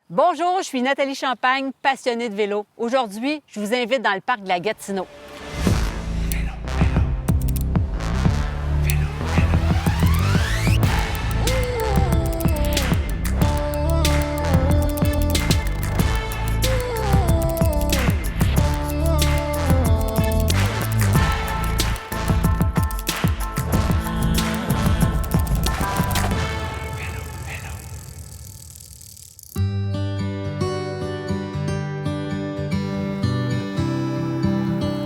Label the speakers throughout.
Speaker 1: Bonjour, je suis Nathalie Champagne, passionnée de vélo. Aujourd'hui, je vous invite dans le parc de la Gatineau.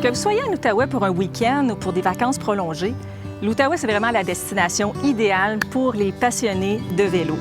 Speaker 2: Que vous soyez en Outaouais pour un week-end ou pour des vacances prolongées, l'Outaouais, c'est vraiment la destination idéale pour les passionnés de vélo.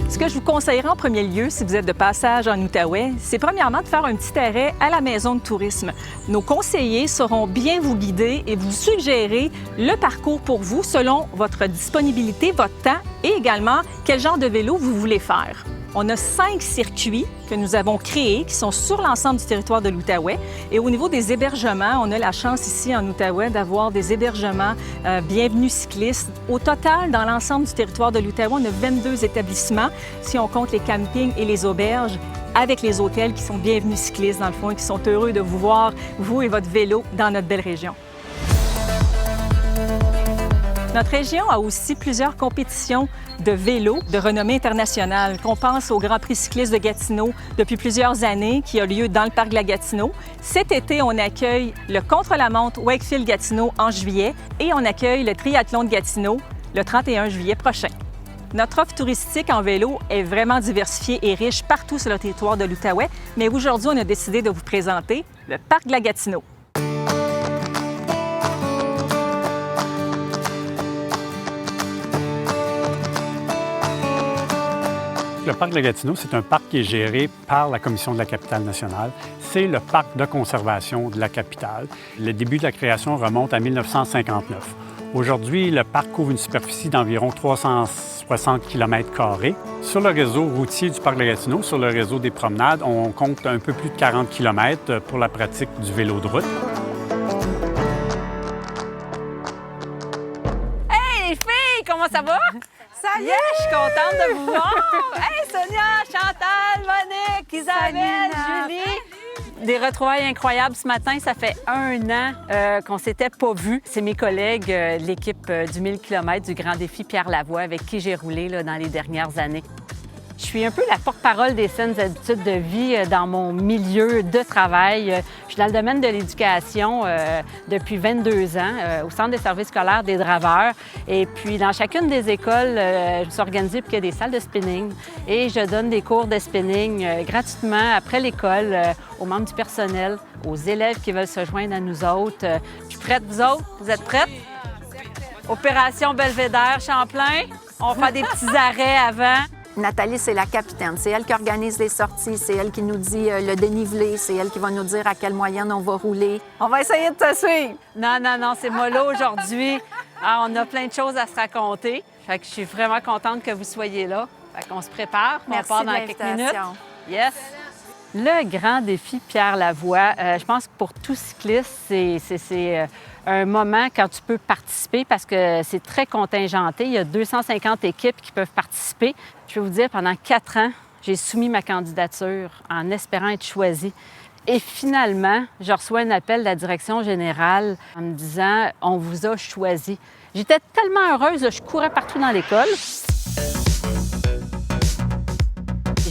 Speaker 2: Ce que je vous conseillerais en premier lieu, si vous êtes de passage en Outaouais, c'est premièrement de faire un petit arrêt à la maison de tourisme. Nos conseillers sauront bien vous guider et vous suggérer le parcours pour vous selon votre disponibilité, votre temps et également quel genre de vélo vous voulez faire. On a 5 circuits que nous avons créés qui sont sur l'ensemble du territoire de l'Outaouais. Et au niveau des hébergements, on a la chance ici en Outaouais d'avoir des hébergements bienvenue cyclistes. Au total, dans l'ensemble du territoire de l'Outaouais, on a 22 établissements, si on compte les campings et les auberges, avec les hôtels qui sont bienvenus cyclistes dans le fond et qui sont heureux de vous voir, vous et votre vélo, dans notre belle région. Notre région a aussi plusieurs compétitions de vélo de renommée internationale. On pense au Grand Prix cycliste de Gatineau depuis plusieurs années qui a lieu dans le parc de la Gatineau. Cet été, on accueille le contre-la-montre Wakefield Gatineau en juillet et on accueille le triathlon de Gatineau le 31 juillet prochain. Notre offre touristique en vélo est vraiment diversifiée et riche partout sur le territoire de l'Outaouais, mais aujourd'hui, on a décidé de vous présenter le parc de la Gatineau.
Speaker 3: Le parc de la Gatineau, c'est un parc qui est géré par la Commission de la capitale nationale. C'est le parc de conservation de la capitale. Le début de la création remonte à 1959. Aujourd'hui, le parc couvre une superficie d'environ 360 km². Sur le réseau routier du parc de la Gatineau, sur le réseau des promenades, on compte un peu plus de 40 km pour la pratique du vélo de route.
Speaker 1: Hey les filles, comment ça va? Ça y est, je suis contente de vous voir! Hey Sonia, Chantal, Monique, Isabelle, Julie! Des retrouvailles incroyables ce matin. Ça fait 1 an qu'on s'était pas vus. C'est mes collègues de l'équipe du 1000 km du Grand Défi Pierre Lavoie avec qui j'ai roulé là, dans les dernières années. Je suis un peu la porte-parole des saines habitudes de vie dans mon milieu de travail. Je suis dans le domaine de l'éducation depuis 22 ans au Centre des services scolaires des Draveurs. Et puis, dans chacune des écoles, je me suis organisée pour qu'il y ait des salles de spinning. Et je donne des cours de spinning gratuitement après l'école aux membres du personnel, aux élèves qui veulent se joindre à nous autres. Je suis prête, vous autres? Vous êtes prêtes? Opération Belvédère, Champlain. On va faire des petits arrêts avant.
Speaker 4: Nathalie, c'est la capitaine. C'est elle qui organise les sorties, c'est elle qui nous dit le dénivelé, c'est elle qui va nous dire à quelle moyenne on va rouler.
Speaker 1: On va essayer de te suivre. Non, c'est mollo aujourd'hui. On a plein de choses à se raconter. Fait que je suis vraiment contente que vous soyez là. Fait qu'on se prépare.
Speaker 4: Merci
Speaker 1: on part
Speaker 4: de
Speaker 1: dans quelques minutes.
Speaker 4: l'invitation.
Speaker 1: Yes. Le Grand Défi Pierre Lavoie, je pense que pour tout cycliste, c'est un moment quand tu peux participer parce que c'est très contingenté. Il y a 250 équipes qui peuvent participer. Je vais vous dire, pendant 4 ans, j'ai soumis ma candidature en espérant être choisie. Et finalement, je reçois un appel de la direction générale en me disant « On vous a choisi ». J'étais tellement heureuse, je courais partout dans l'école.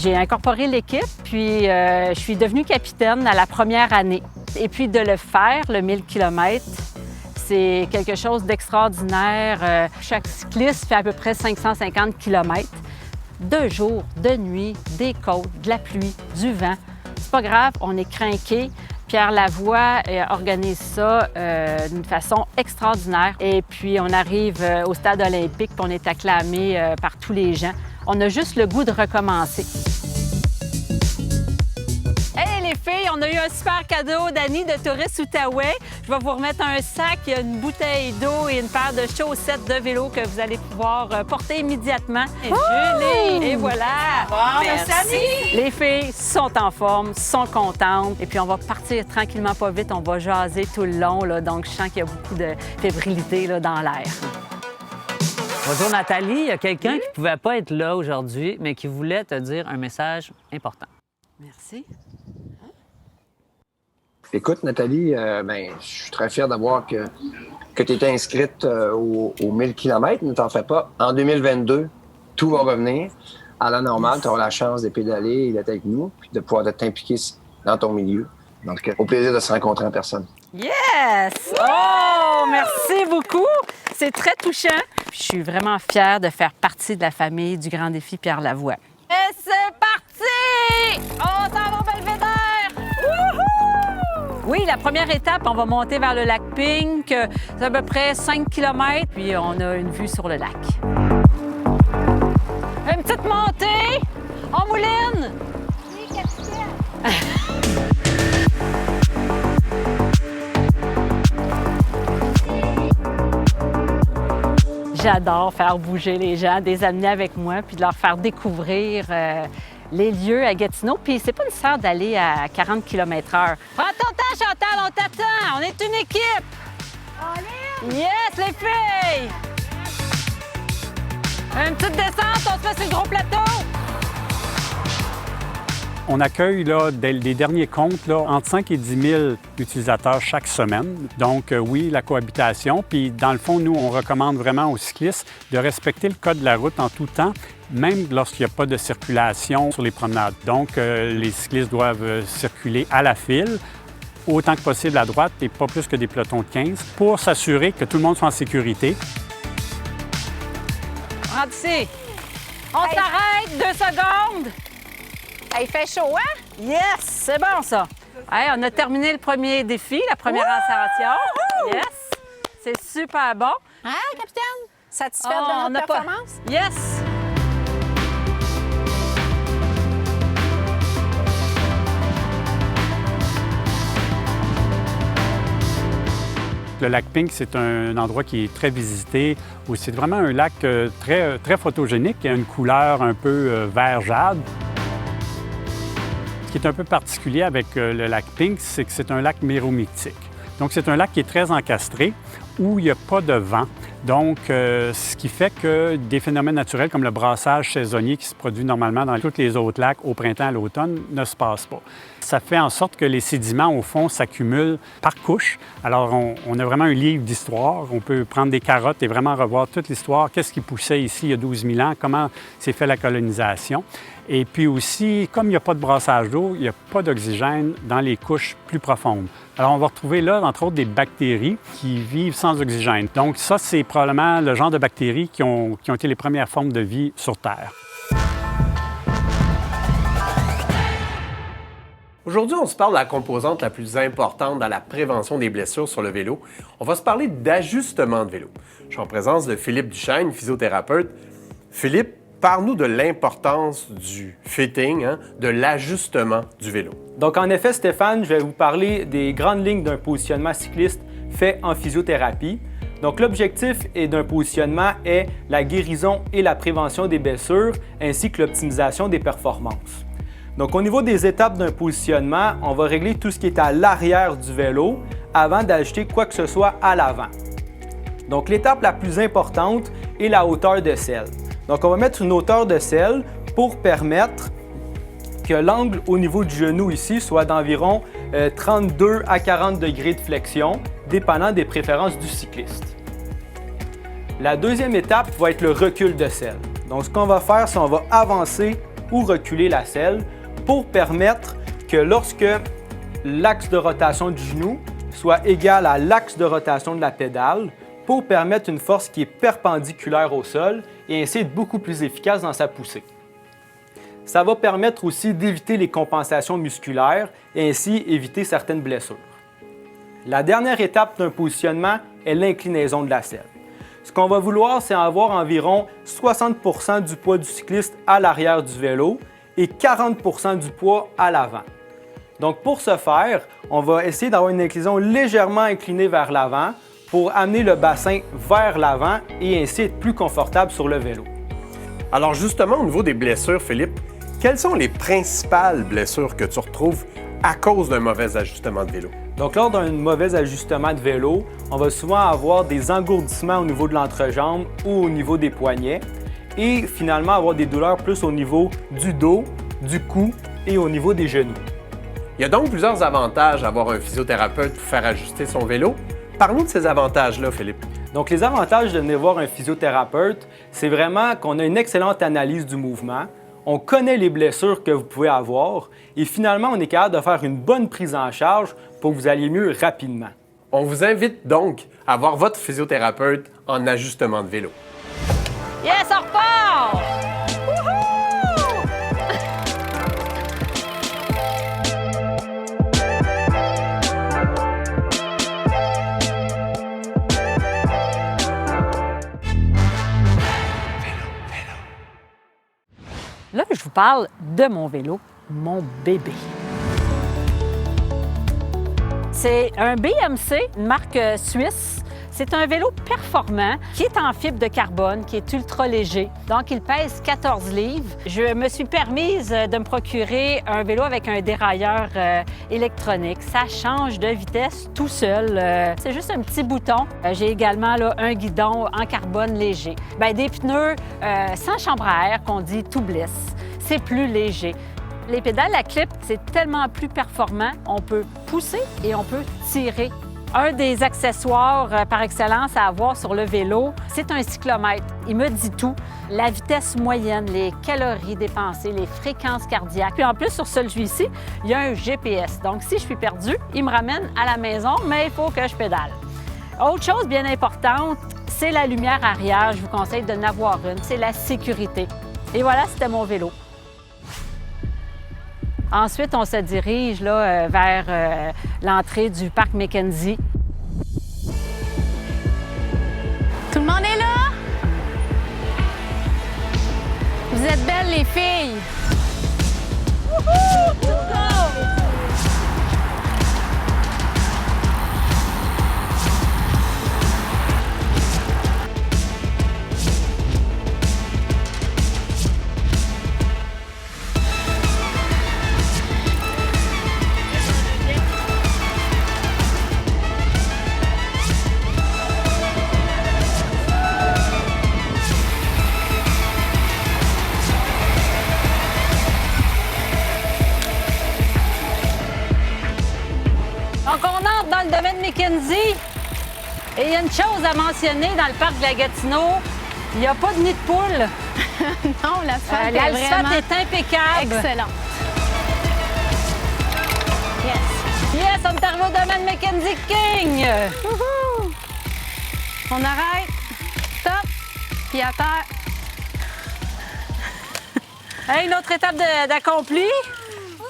Speaker 1: J'ai incorporé l'équipe, puis je suis devenue capitaine à la première année. Et puis de le faire, le 1000 km, c'est quelque chose d'extraordinaire. Chaque cycliste fait à peu près 550 km. De jour, de nuit, des côtes, de la pluie, du vent. C'est pas grave, on est crinqués. Pierre Lavoie organise ça d'une façon extraordinaire. Et puis, on arrive au stade olympique, puis on est acclamé par tous les gens. On a juste le goût de recommencer. Hey les filles, on a eu un super cadeau d'Annie de Touristes Outaouais. Je vais vous remettre un sac, il y a une bouteille d'eau et une paire de chaussettes de vélo que vous allez pouvoir porter immédiatement. Et Julie! Et voilà!
Speaker 4: Merci Annie!
Speaker 1: Les filles sont en forme, sont contentes. Et puis on va partir tranquillement, pas vite. On va jaser tout le long, là, donc je sens qu'il y a beaucoup de fébrilité là, dans l'air. Bonjour Nathalie, il y a quelqu'un qui ne pouvait pas être là aujourd'hui, mais qui voulait te dire un message important. Merci.
Speaker 5: Écoute, Nathalie, je suis très fier d'avoir que tu étais inscrite aux 1000 km. Ne t'en fais pas. En 2022, tout va revenir à la normale. Tu auras la chance de pédaler et d'être avec nous, puis de pouvoir t'impliquer dans ton milieu. Donc, au plaisir de se rencontrer en personne.
Speaker 1: Yes! Oh, merci beaucoup! C'est très touchant. Puis je suis vraiment fière de faire partie de la famille du Grand Défi Pierre Lavoie. Et c'est parti! On s'en va au Belvédère! Wouhou! Oui, la première étape, on va monter vers le lac Pink. C'est à peu près 5 km, puis on a une vue sur le lac. Une petite montée! On mouline! Oui, capitaine! J'adore faire bouger les gens, de les amener avec moi, puis de leur faire découvrir les lieux à Gatineau. Puis c'est pas nécessaire d'aller à 40 km/h. Prends ton temps, Chantal, on t'attend. On est une équipe. Allez! Yes, les filles! Une petite descente, on se fait sur le gros plateau.
Speaker 3: On accueille là, les derniers comptes là, entre 5 et 10 000 utilisateurs chaque semaine. Donc oui, la cohabitation. Puis dans le fond, nous, on recommande vraiment aux cyclistes de respecter le code de la route en tout temps, même lorsqu'il n'y a pas de circulation sur les promenades. Donc les cyclistes doivent circuler à la file, autant que possible à droite et pas plus que des pelotons de 15 pour s'assurer que tout le monde soit en sécurité.
Speaker 1: Rentre ici. On s'arrête 2 secondes.
Speaker 4: Il fait chaud, hein?
Speaker 1: Yes! C'est bon, ça. Hey, on a terminé le premier défi, la première ascension. Yes! C'est super bon.
Speaker 4: Hein, capitaine? Satisfaite de notre performance?
Speaker 1: Yes!
Speaker 3: Le lac Pink, c'est un endroit qui est très visité, où c'est vraiment un lac très photogénique, qui a une couleur un peu vert jade. Ce qui est un peu particulier avec le lac Pink, c'est que c'est un lac méromictique. Donc, c'est un lac qui est très encastré, où il n'y a pas de vent. Donc, ce qui fait que des phénomènes naturels comme le brassage saisonnier qui se produit normalement dans tous les autres lacs au printemps, à l'automne, ne se passe pas. Ça fait en sorte que les sédiments, au fond, s'accumulent par couche. Alors, on a vraiment un livre d'histoire. On peut prendre des carottes et vraiment revoir toute l'histoire. Qu'est-ce qui poussait ici il y a 12 000 ans? Comment s'est fait la colonisation? Et puis aussi, comme il n'y a pas de brassage d'eau, il n'y a pas d'oxygène dans les couches plus profondes. Alors, on va retrouver là, entre autres, des bactéries qui vivent sans oxygène. Donc, ça, c'est probablement le genre de bactéries qui ont été les premières formes de vie sur Terre.
Speaker 6: Aujourd'hui, on se parle de la composante la plus importante dans la prévention des blessures sur le vélo. On va se parler d'ajustement de vélo. Je suis en présence de Philippe Duchesne, physiothérapeute. Philippe, parle-nous de l'importance du fitting, de l'ajustement du vélo.
Speaker 7: Donc, en effet, Stéphane, je vais vous parler des grandes lignes d'un positionnement cycliste fait en physiothérapie. Donc, l'objectif d'un positionnement est la guérison et la prévention des blessures, ainsi que l'optimisation des performances. Donc, au niveau des étapes d'un positionnement, on va régler tout ce qui est à l'arrière du vélo avant d'ajouter quoi que ce soit à l'avant. Donc, l'étape la plus importante est la hauteur de selle. Donc, on va mettre une hauteur de selle pour permettre que l'angle au niveau du genou ici soit d'environ 32 à 40 degrés de flexion, dépendant des préférences du cycliste. La deuxième étape va être le recul de selle. Donc, ce qu'on va faire, c'est qu'on va avancer ou reculer la selle pour permettre que lorsque l'axe de rotation du genou soit égal à l'axe de rotation de la pédale, pour permettre une force qui est perpendiculaire au sol et ainsi être beaucoup plus efficace dans sa poussée. Ça va permettre aussi d'éviter les compensations musculaires et ainsi éviter certaines blessures. La dernière étape d'un positionnement est l'inclinaison de la selle. Ce qu'on va vouloir, c'est avoir environ 60 % du poids du cycliste à l'arrière du vélo et 40 % du poids à l'avant. Donc pour ce faire, on va essayer d'avoir une inclinaison légèrement inclinée vers l'avant pour amener le bassin vers l'avant et ainsi être plus confortable sur le vélo.
Speaker 6: Alors justement, au niveau des blessures, Philippe, quelles sont les principales blessures que tu retrouves à cause d'un mauvais ajustement de vélo?
Speaker 7: Donc, lors d'un mauvais ajustement de vélo, on va souvent avoir des engourdissements au niveau de l'entrejambe ou au niveau des poignets et finalement avoir des douleurs plus au niveau du dos, du cou et au niveau des genoux.
Speaker 6: Il y a donc plusieurs avantages à avoir un physiothérapeute pour faire ajuster son vélo. Parlons de ces avantages-là, Philippe.
Speaker 7: Donc, les avantages de venir voir un physiothérapeute, c'est vraiment qu'on a une excellente analyse du mouvement, on connaît les blessures que vous pouvez avoir et finalement, on est capable de faire une bonne prise en charge pour que vous alliez mieux rapidement.
Speaker 6: On vous invite donc à voir votre physiothérapeute en ajustement de vélo.
Speaker 1: Yes, on repart! Wouhou! Là, je vous parle de mon vélo, mon bébé. C'est un BMC, une marque suisse. C'est un vélo performant qui est en fibre de carbone, qui est ultra léger. Donc, il pèse 14 livres. Je me suis permise de me procurer un vélo avec un dérailleur électronique. Ça change de vitesse tout seul. C'est juste un petit bouton. J'ai également là, un guidon en carbone léger. Bien, des pneus sans chambre à air qu'on dit tubeless. C'est plus léger. Les pédales à clip, c'est tellement plus performant. On peut pousser et on peut tirer. Un des accessoires par excellence à avoir sur le vélo, c'est un cyclomètre. Il me dit tout. La vitesse moyenne, les calories dépensées, les fréquences cardiaques. Puis en plus, sur celui-ci, il y a un GPS. Donc, si je suis perdue, il me ramène à la maison, mais il faut que je pédale. Autre chose bien importante, c'est la lumière arrière. Je vous conseille de n'avoir une. C'est la sécurité. Et voilà, c'était mon vélo. Ensuite, on se dirige là, vers l'entrée du parc Mackenzie.
Speaker 8: Tout le monde est là? Vous êtes belles, les filles! Wouhou! Let's go!
Speaker 1: Donc, on entre dans le domaine Mackenzie. Et il y a une chose à mentionner dans le parc de la Gatineau. Il n'y a pas de nid de poule.
Speaker 8: Non, l'asphalte est
Speaker 1: L'asphalte
Speaker 8: vraiment
Speaker 1: est impeccable.
Speaker 8: excellent. Yes.
Speaker 1: Yes, on est arrivé au domaine Mackenzie King.
Speaker 8: Wouhou! On arrête. Stop. Puis à terre.
Speaker 1: Hey, une autre étape d'accompli.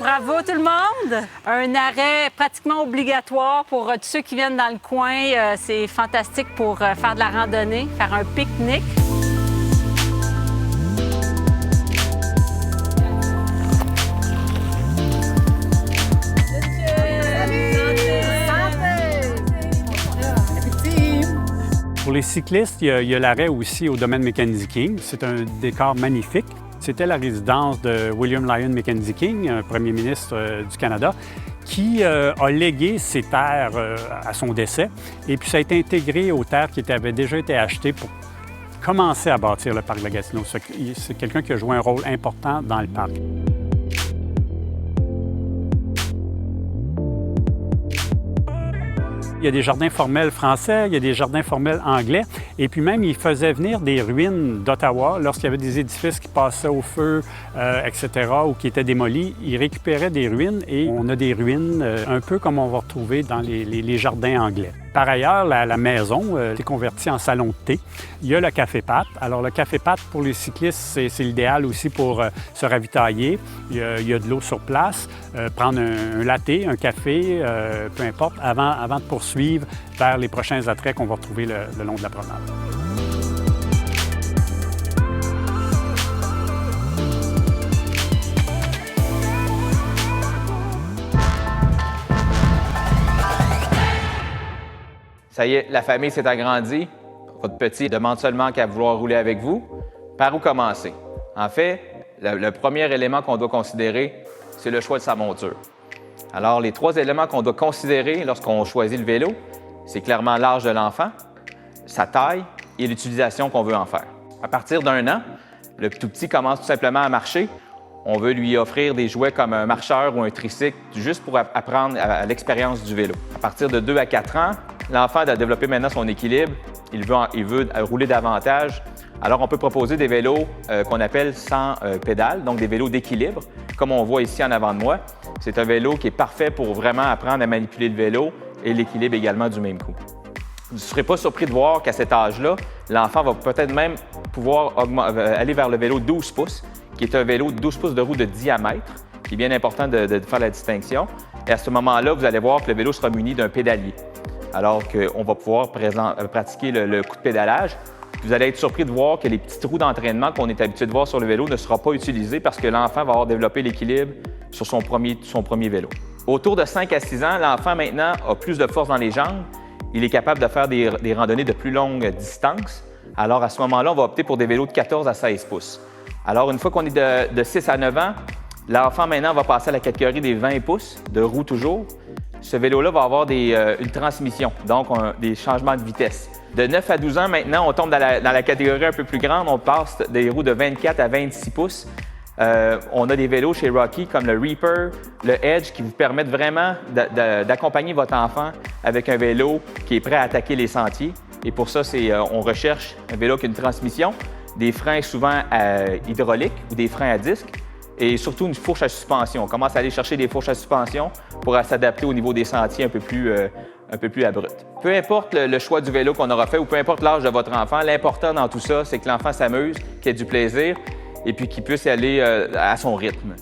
Speaker 1: Bravo tout le monde! Un arrêt pratiquement obligatoire pour tous ceux qui viennent dans le coin. C'est fantastique pour faire de la randonnée, faire un pique-nique.
Speaker 3: Pour les cyclistes, il y a l'arrêt aussi au domaine Mackenzie King. C'est un décor magnifique. C'était la résidence de William Lyon Mackenzie King, un premier ministre du Canada, qui a légué ses terres à son décès. Et puis ça a été intégré aux terres qui avaient déjà été achetées pour commencer à bâtir le parc de la Gatineau. C'est quelqu'un qui a joué un rôle important dans le parc. Il y a des jardins formels français, il y a des jardins formels anglais. Et puis même, ils faisaient venir des ruines d'Ottawa lorsqu'il y avait des édifices qui passaient au feu, etc., ou qui étaient démolis. Ils récupéraient des ruines et on a des ruines un peu comme on va retrouver dans les jardins anglais. Par ailleurs, la maison a été convertie en salon de thé. Il y a le café-pâte. Alors, le café-pâte, pour les cyclistes, c'est l'idéal aussi pour se ravitailler. Il y a de l'eau sur place. Prendre un latte, un café, peu importe, avant de poursuivre vers les prochains attraits qu'on va retrouver le long de la promenade.
Speaker 9: Ça y est, la famille s'est agrandie. Votre petit demande seulement qu'à vouloir rouler avec vous. Par où commencer? En fait, le premier élément qu'on doit considérer, c'est le choix de sa monture. Alors, les 3 éléments qu'on doit considérer lorsqu'on choisit le vélo, c'est clairement l'âge de l'enfant, sa taille et l'utilisation qu'on veut en faire. À partir d'1 an, le tout petit commence tout simplement à marcher. On veut lui offrir des jouets comme un marcheur ou un tricycle juste pour apprendre à l'expérience du vélo. À partir de 2 à 4 ans, l'enfant a développé maintenant son équilibre. Il veut rouler davantage. Alors, on peut proposer des vélos qu'on appelle sans pédale, donc des vélos d'équilibre, comme on voit ici en avant de moi. C'est un vélo qui est parfait pour vraiment apprendre à manipuler le vélo et l'équilibre également du même coup. Vous ne serez pas surpris de voir qu'à cet âge-là, l'enfant va peut-être même pouvoir aller vers le vélo 12 pouces, qui est un vélo de 12 pouces de roue de diamètre, qui est bien important de faire la distinction. Et à ce moment-là, vous allez voir que le vélo sera muni d'un pédalier, alors qu'on va pouvoir pratiquer le coup de pédalage. Vous allez être surpris de voir que les petites roues d'entraînement qu'on est habitué de voir sur le vélo ne seront pas utilisées parce que l'enfant va avoir développé l'équilibre sur son premier vélo. Autour de 5 à 6 ans, l'enfant maintenant a plus de force dans les jambes. Il est capable de faire des randonnées de plus longue distance. Alors à ce moment-là, on va opter pour des vélos de 14 à 16 pouces. Alors une fois qu'on est de 6 à 9 ans, l'enfant maintenant va passer à la catégorie des 20 pouces, de roue toujours. Ce vélo-là va avoir une transmission, donc des changements de vitesse. De 9 à 12 ans, maintenant, on tombe dans la catégorie un peu plus grande. On passe des roues de 24 à 26 pouces. On a des vélos chez Rocky comme le Reaper, le Edge, qui vous permettent vraiment d'accompagner votre enfant avec un vélo qui est prêt à attaquer les sentiers. Et pour ça, on recherche un vélo qui a une transmission, des freins souvent hydrauliques ou des freins à disque, et surtout une fourche à suspension. On commence à aller chercher des fourches à suspension pour s'adapter au niveau des sentiers un peu plus abrupts. Peu importe le choix du vélo qu'on aura fait ou peu importe l'âge de votre enfant, l'important dans tout ça, c'est que l'enfant s'amuse, qu'il ait du plaisir et puis qu'il puisse aller à son rythme.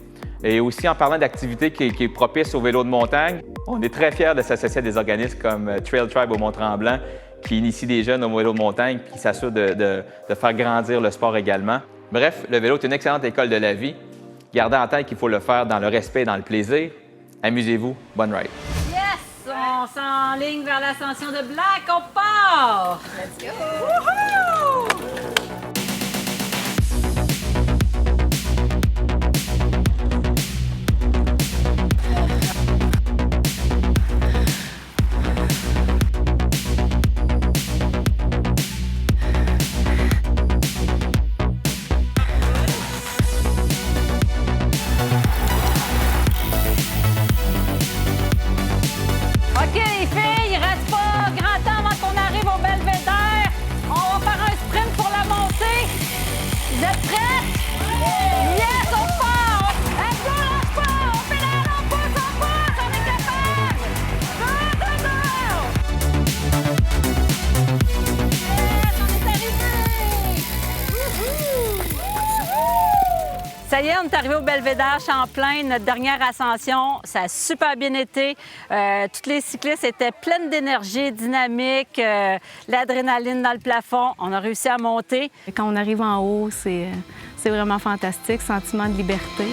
Speaker 9: Et aussi, en parlant d'activités qui est propice au vélo de montagne, on est très fiers de s'associer à des organismes comme Trail Tribe au Mont-Tremblant qui initie des jeunes au vélo de montagne et qui s'assure de faire grandir le sport également. Bref, le vélo est une excellente école de la vie. Gardez en tête qu'il faut le faire dans le respect et dans le plaisir. Amusez-vous. Bonne ride.
Speaker 1: Yes! On s'enligne vers l'ascension de Black. On part! Let's go! Wouhou! OK, les filles, il reste pas grand temps avant qu'on arrive au Belvédère. On va faire un sprint pour la montée. Vous êtes prêts? Yes, on part! Let's go, lâche pas! On pédale, on pousse, on est capable! Go, go, go! Yes, on est arrivé! Ça y est, on est arrivé au Belvédère Champlain, notre dernière ascension. Ça a super bien été. Toutes les cyclistes étaient pleines d'énergie, dynamiques, l'adrénaline dans le plafond. On a réussi à monter.
Speaker 8: Quand on arrive en haut, c'est vraiment fantastique, sentiment de liberté.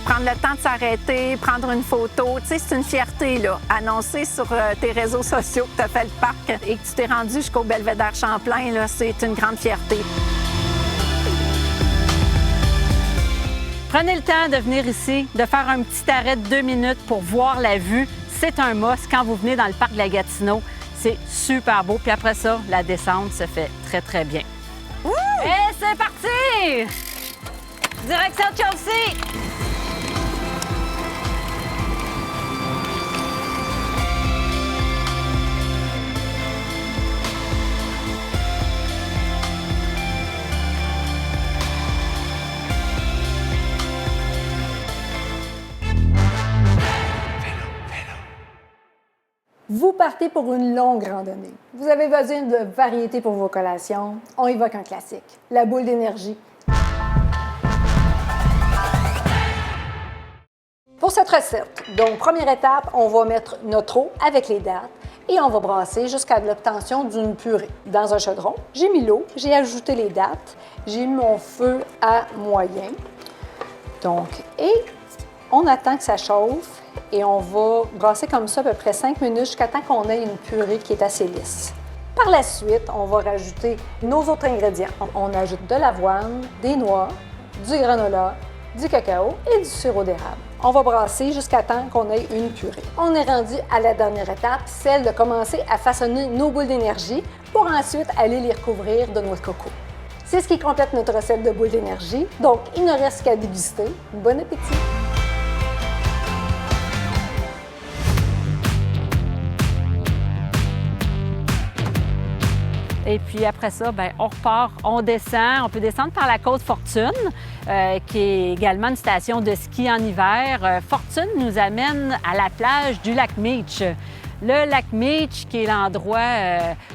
Speaker 4: Prendre le temps de s'arrêter, prendre une photo, tu sais, c'est une fierté, là. Annoncer sur tes réseaux sociaux que tu as fait le parc et que tu t'es rendu jusqu'au Belvédère Champlain, là, c'est une grande fierté.
Speaker 1: Prenez le temps de venir ici, de faire un petit arrêt de 2 minutes pour voir la vue. C'est un must quand vous venez dans le parc de la Gatineau. C'est super beau. Puis après ça, la descente se fait très, très bien. Wouh! Et c'est parti! Direction Chelsea!
Speaker 10: Vous partez pour une longue randonnée. Vous avez besoin de variété pour vos collations. On évoque un classique, la boule d'énergie. Pour cette recette, donc première étape, on va mettre notre eau avec les dattes et on va brasser jusqu'à l'obtention d'une purée. Dans un chaudron, j'ai mis l'eau, j'ai ajouté les dattes, j'ai mis mon feu à moyen. Donc, et on attend que ça chauffe et on va brasser comme ça à peu près 5 minutes jusqu'à temps qu'on ait une purée qui est assez lisse. Par la suite, on va rajouter nos autres ingrédients. On ajoute de l'avoine, des noix, du granola, du cacao et du sirop d'érable. On va brasser jusqu'à temps qu'on ait une purée. On est rendu à la dernière étape, celle de commencer à façonner nos boules d'énergie pour ensuite aller les recouvrir de noix de coco. C'est ce qui complète notre recette de boules d'énergie, donc il ne reste qu'à déguster. Bon appétit!
Speaker 1: Et puis après ça, bien, on repart, on descend. On peut descendre par la côte Fortune, qui est également une station de ski en hiver. Fortune nous amène à la plage du lac Meech. Le lac Meech, qui est l'endroit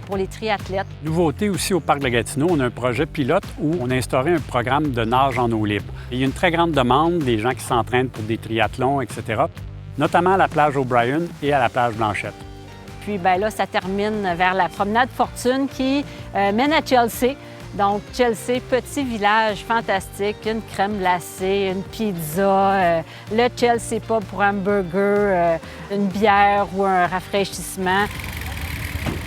Speaker 1: pour les triathlètes.
Speaker 3: Nouveauté aussi au Parc de Gatineau, on a un projet pilote où on a instauré un programme de nage en eau libre. Il y a une très grande demande des gens qui s'entraînent pour des triathlons, etc., notamment à la plage O'Brien et à la plage Blanchette.
Speaker 1: Puis bien là, ça termine vers la promenade Fortune qui mène à Chelsea. Donc, Chelsea, petit village fantastique, une crème glacée, une pizza, le Chelsea Pub pour hamburger, une bière ou un rafraîchissement.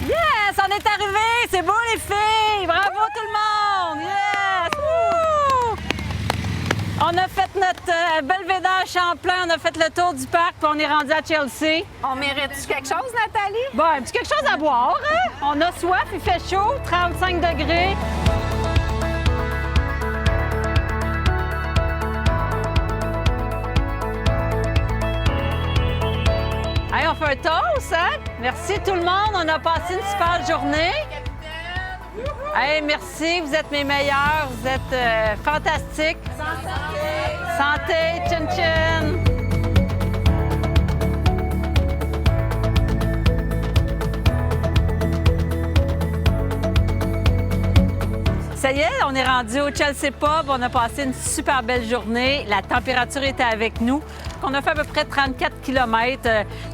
Speaker 1: Yes! On est arrivé! C'est beau, les filles! Bravo, tout le monde! Yes! Woo! On a fait notre belvédère Champlain, on a fait le tour du parc, puis on est rendu à Chelsea.
Speaker 4: On mérite-tu quelque chose, Nathalie?
Speaker 1: Bon, un petit quelque chose à boire, hein? On a soif, il fait chaud, 35 degrés. Hey, on fait un toast, hein? Merci tout le monde, on a passé une super journée. Hey, merci, vous êtes mes meilleurs, vous êtes fantastiques. Santé, chin chin. Ça y est, on est rendu au Chelsea Pub. On a passé une super belle journée. La température était avec nous. On a fait à peu près 34 km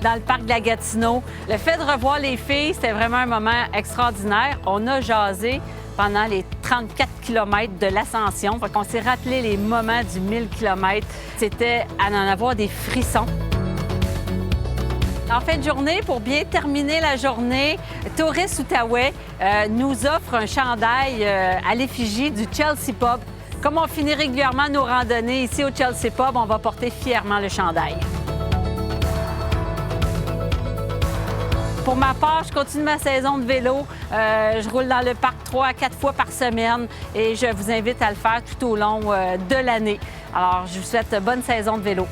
Speaker 1: dans le parc de la Gatineau. Le fait de revoir les filles, c'était vraiment un moment extraordinaire. On a jasé pendant les 34 km de l'ascension. On s'est rappelé les moments du 1000 km. C'était à en avoir des frissons. En fin de journée, pour bien terminer la journée, Touristes Outaouais nous offre un chandail à l'effigie du Chelsea Pub. Comme on finit régulièrement nos randonnées ici au Chelsea Pub, on va porter fièrement le chandail. Pour ma part, je continue ma saison de vélo. Je roule dans le parc 3 à 4 fois par semaine et je vous invite à le faire tout au long de l'année. Alors, je vous souhaite bonne saison de vélo.